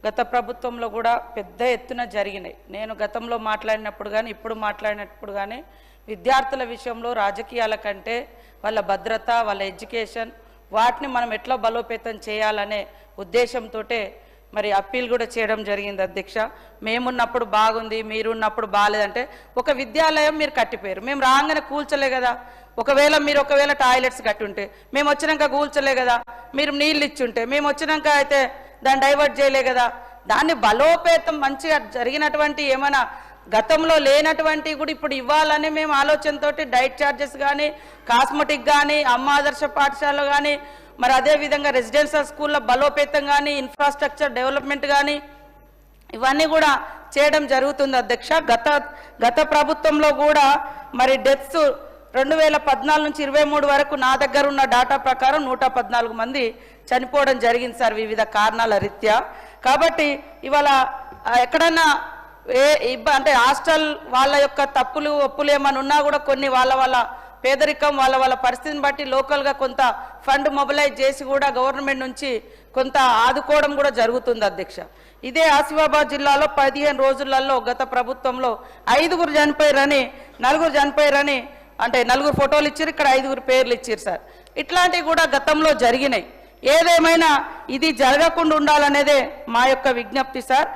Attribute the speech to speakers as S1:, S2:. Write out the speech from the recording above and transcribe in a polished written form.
S1: గత ప్రభుత్వంలో కూడా పెద్ద ఎత్తున జరిగినాయి. నేను గతంలో మాట్లాడినప్పుడు కానీ ఇప్పుడు మాట్లాడినప్పుడు కానీ విద్యార్థుల విషయంలో రాజకీయాల కంటే వాళ్ళ భద్రత, వాళ్ళ ఎడ్యుకేషన్, వాటిని మనం ఎట్లా బలోపేతం చేయాలనే ఉద్దేశంతో మరి అప్పీల్ కూడా చేయడం జరిగింది అధ్యక్ష. మేమున్నప్పుడు బాగుంది, మీరున్నప్పుడు బాగాలేదంటే ఒక విద్యాలయం మీరు కట్టిపోయారు, మేము రాగానే కూల్చలే కదా. ఒకవేళ టాయిలెట్స్ కట్టి ఉంటే మేము వచ్చినాక కూల్చలే కదా. మీరు నీళ్ళు ఇచ్చుంటే మేము వచ్చినాక అయితే దాన్ని డైవర్ట్ చేయలే కదా. దాన్ని బలోపేతం మంచిగా జరిగినటువంటి ఏమైనా గతంలో లేనటువంటి కూడా ఇప్పుడు ఇవ్వాలని మేము ఆలోచనతో డైట్ ఛార్జెస్ కానీ, కాస్మెటిక్ కానీ, అమ్మ ఆదర్శ పాఠశాల కానీ, మరి అదేవిధంగా రెసిడెన్షియల్ స్కూళ్ళ బలోపేతం కానీ, ఇన్ఫ్రాస్ట్రక్చర్ డెవలప్మెంట్ కానీ ఇవన్నీ కూడా చేయడం జరుగుతుంది అధ్యక్ష. గత ప్రభుత్వంలో కూడా మరి డెత్స్ 2014 నుంచి 23 వరకు నా దగ్గర ఉన్న డాటా ప్రకారం 114 మంది చనిపోవడం జరిగింది సార్, వివిధ కారణాల రీత్యా. కాబట్టి ఇవాళ ఎక్కడన్నా అంటే హాస్టల్ వాళ్ళ యొక్క తప్పులు ఒప్పులు ఏమైనా ఉన్నా కూడా కొన్ని వాళ్ళ పేదరికం వాళ్ళ పరిస్థితిని బట్టి లోకల్గా కొంత ఫండ్ మొబిలైజ్ చేసి కూడా గవర్నమెంట్ నుంచి కొంత ఆదుకోవడం కూడా జరుగుతుంది అధ్యక్ష. ఇదే ఆసిఫాబాద్ జిల్లాలో 15 రోజులలో గత ప్రభుత్వంలో 5 చనిపోయారని, 4 చనిపోయారని, అంటే 4 ఫోటోలు ఇచ్చారు, ఇక్కడ 5 పేర్లు ఇచ్చారు సార్. ఇట్లాంటివి కూడా గతంలో జరిగినాయి. ఏదేమైనా ఇది జరగకుండా ఉండాలనేదే మా యొక్క విజ్ఞప్తి సార్.